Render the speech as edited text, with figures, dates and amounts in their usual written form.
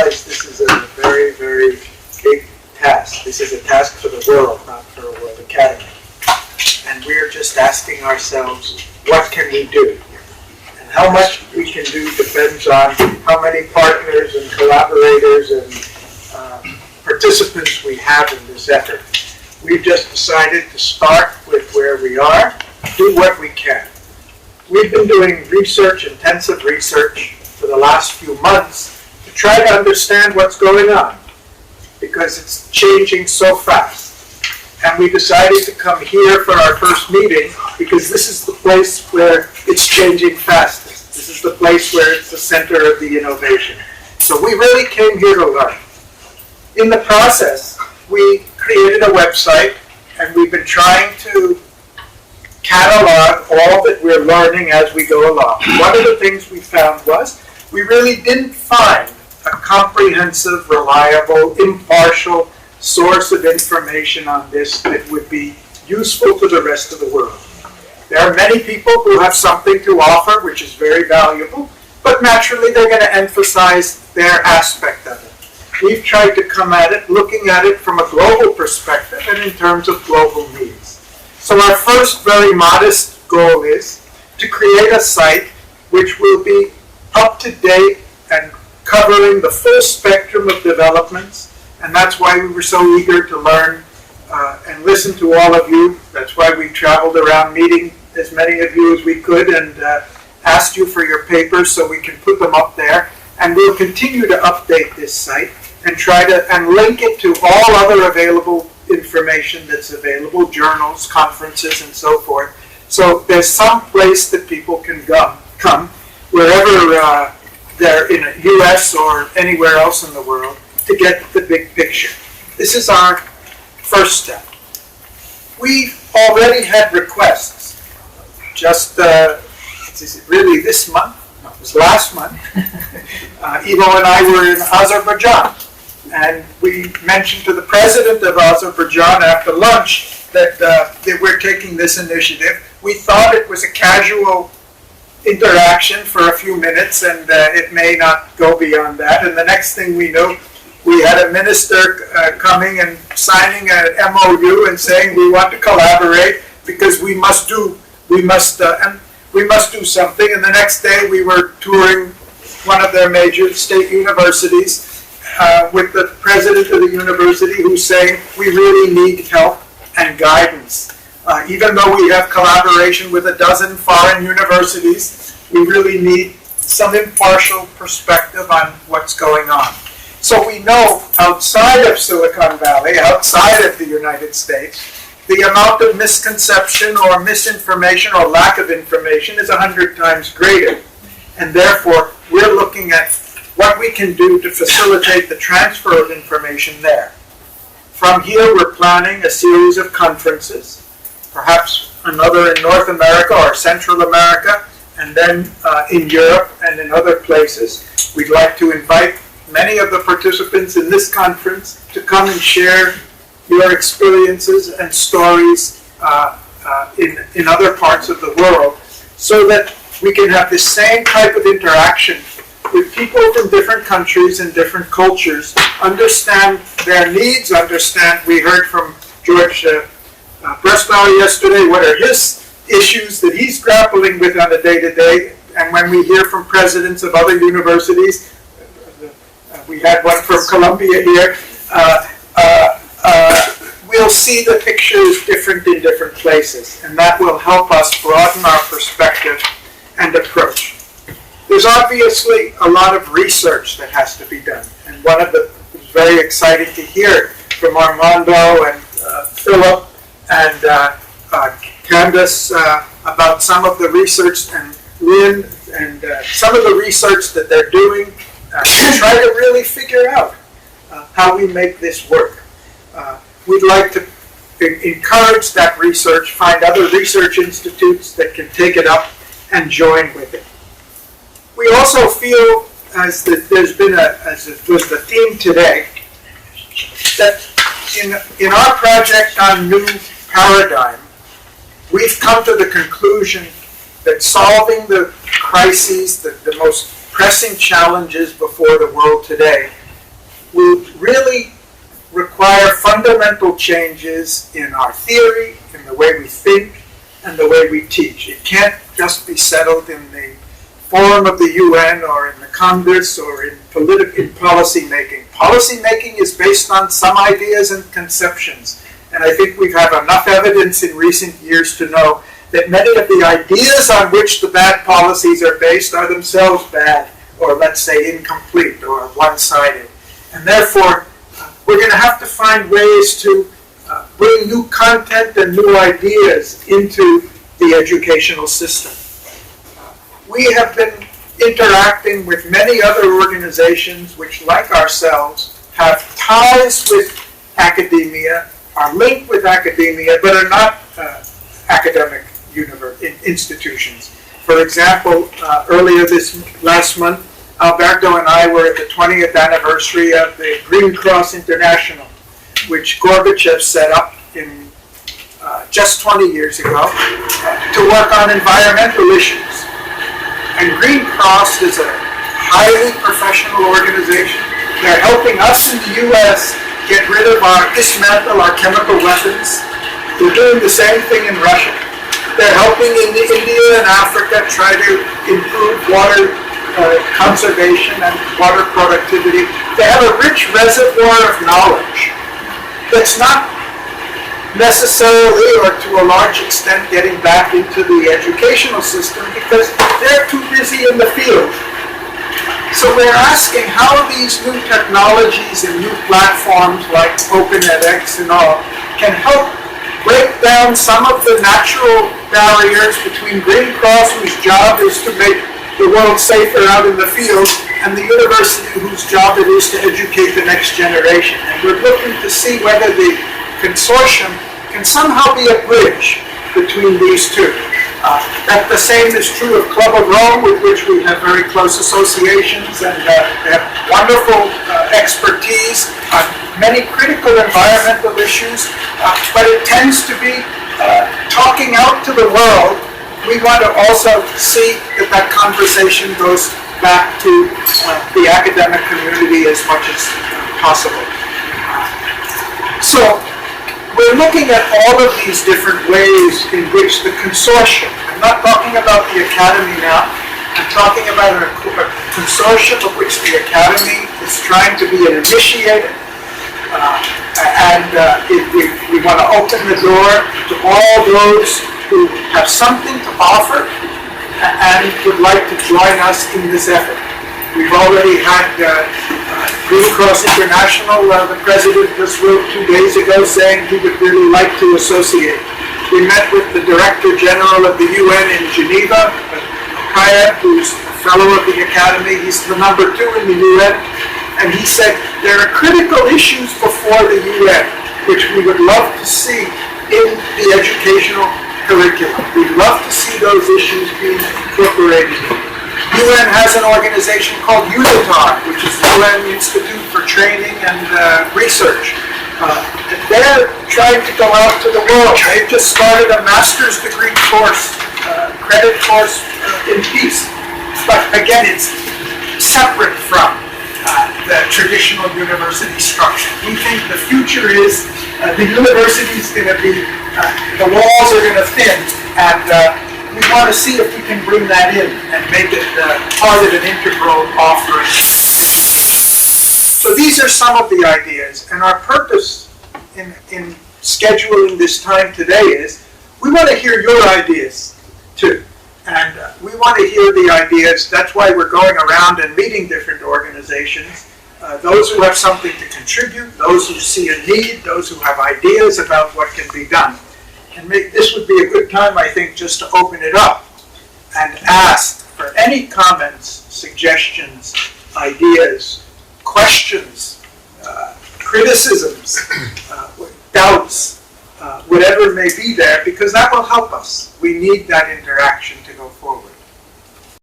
realize this is a very, very big task. This is a task for the world, not for a World Academy. And we're just asking ourselves, what can we do? And how much we can do depends on how many partners and collaborators and participants we have in this effort. We've just decided to start with where we are, do what we can. We've been doing research, intensive research, for the last few months to try to understand what's going on, because it's changing so fast. And we decided to come here for our first meeting because this is the place where it's changing fastest. This is the place where it's the center of the innovation. So we really came here to learn. In the process, we created a website, and we've been trying to catalog all that we're learning as we go along. One of the things we found was we really didn't find a comprehensive, reliable, impartial source of information on this that would be useful to the rest of the world. There are many people who have something to offer, which is very valuable, but naturally they're going to emphasize their aspect of it. We've tried to come at it, looking at it from a global perspective and in terms of global needs. So our first very modest goal is to create a site which will be up to date and covering the full spectrum of developments. And that's why we were so eager to learn and listen to all of you. That's why we traveled around meeting as many of you as we could and asked you for your papers so we can put them up there. And we'll continue to update this site and try to link it to all other available information that's available, journals, conferences, and so forth. So there's some place that people can come wherever they're in the U.S. or anywhere else in the world to get the big picture. This is our first step. We've already had requests. Just, is it really this month? No, it was last month. Ivo and I were in Azerbaijan. And we mentioned to the president of Azerbaijan after lunch that we're taking this initiative. We thought it was a casual interaction for a few minutes, and it may not go beyond that. And the next thing we knew, we had a minister coming and signing an MOU and saying we want to collaborate because we must do something. And the next day we were touring one of their major state universities with the president of the university who's saying we really need help and guidance. Even though we have collaboration with a dozen foreign universities, we really need some impartial perspective on what's going on. So we know outside of Silicon Valley, outside of the United States, the amount of misconception or misinformation or lack of information is 100 times greater. And therefore, we're looking at what we can do to facilitate the transfer of information there. From here, we're planning a series of conferences, perhaps another in North America or Central America, and then in Europe and in other places. We'd like to invite many of the participants in this conference to come and share your experiences and stories in other parts of the world so that we can have the same type of interaction with people from different countries and different cultures, understand their needs, we heard from George Breslau yesterday, what are his issues that he's grappling with on a day-to-day, and when we hear from presidents of other universities, we had one from Columbia here, we'll see the picture is different in different places, and that will help us broaden our perspective and approach. There's obviously a lot of research that has to be done, and it was very exciting to hear from Armando and Philip and Candace about some of the research, and Lynn, and some of the research that they're doing to try to really figure out how we make this work. We'd like to encourage that research, find other research institutes that can take it up and join with it. We also feel, as it was the theme today, that in our project on New Paradigm, we've come to the conclusion that solving the crises, the most pressing challenges before the world today, will really require fundamental changes in our theory, in the way we think, and the way we teach. It can't just be settled in the forum of the UN or in the Congress or in policy making. Policy making is based on some ideas and conceptions. And I think we've had enough evidence in recent years to know that many of the ideas on which the bad policies are based are themselves bad, or let's say incomplete or one-sided. And therefore, we're going to have to find ways to bring new content and new ideas into the educational system. We have been interacting with many other organizations which, like ourselves, have ties with academia, are linked with academia, but are not academic institutions. For example, earlier last month, Alberto and I were at the 20th anniversary of the Green Cross International, which Gorbachev set up in just 20 years ago to work on environmental issues. And Green Cross is a highly professional organization. They're helping us in the U.S. dismantle our chemical weapons. They're doing the same thing in Russia. They're helping in India and Africa try to improve water conservation and water productivity. They have a rich reservoir of knowledge that's not necessarily or to a large extent getting back into the educational system because they're too busy in the field. So we're asking how these new technologies and new platforms like OpenEdX and all can help break down some of the natural barriers between Green Cross, whose job is to make the world safer out in the field, and the university whose job it is to educate the next generation. And we're looking to see whether the consortium can somehow be a bridge between these two. That the same is true of Club of Rome, with which we have very close associations, and they have wonderful expertise on many critical environmental issues, but it tends to be talking out to the world. We want to also see that conversation goes back to the academic community as much as possible. So we're looking at all of these different ways in which the consortium, I'm not talking about the academy now, I'm talking about a consortium of which the academy is trying to be an initiator, we want to open the door to all those who have something to offer and would like to join us in this effort. We've already had Green Cross International, the president just wrote 2 days ago saying he would really like to associate. We met with the Director General of the UN in Geneva, Kaya, who's a fellow of the Academy. He's the number 2 in the UN. And he said there are critical issues before the UN, which we would love to see in the educational curriculum. We'd love to see those issues being incorporated. UN has an organization called UNITAR, which is the UN Institute for Training and Research. They're trying to go out to the world. They've just started a master's degree course, credit course in peace. But again, it's separate from the traditional university structure. We think the future is the university is going to be, the walls are going to thin, and we want to see if we can bring that in and make it part of an integral offering. So these are some of the ideas, and our purpose in scheduling this time today is we want to hear your ideas too. And we want to hear the ideas. That's why we're going around and meeting different organizations. Those who have something to contribute, those who see a need, those who have ideas about what can be done. And this would be a good time, I think, just to open it up and ask for any comments, suggestions, ideas, questions, criticisms, doubts, whatever may be there, because that will help us. We need that interaction to go forward.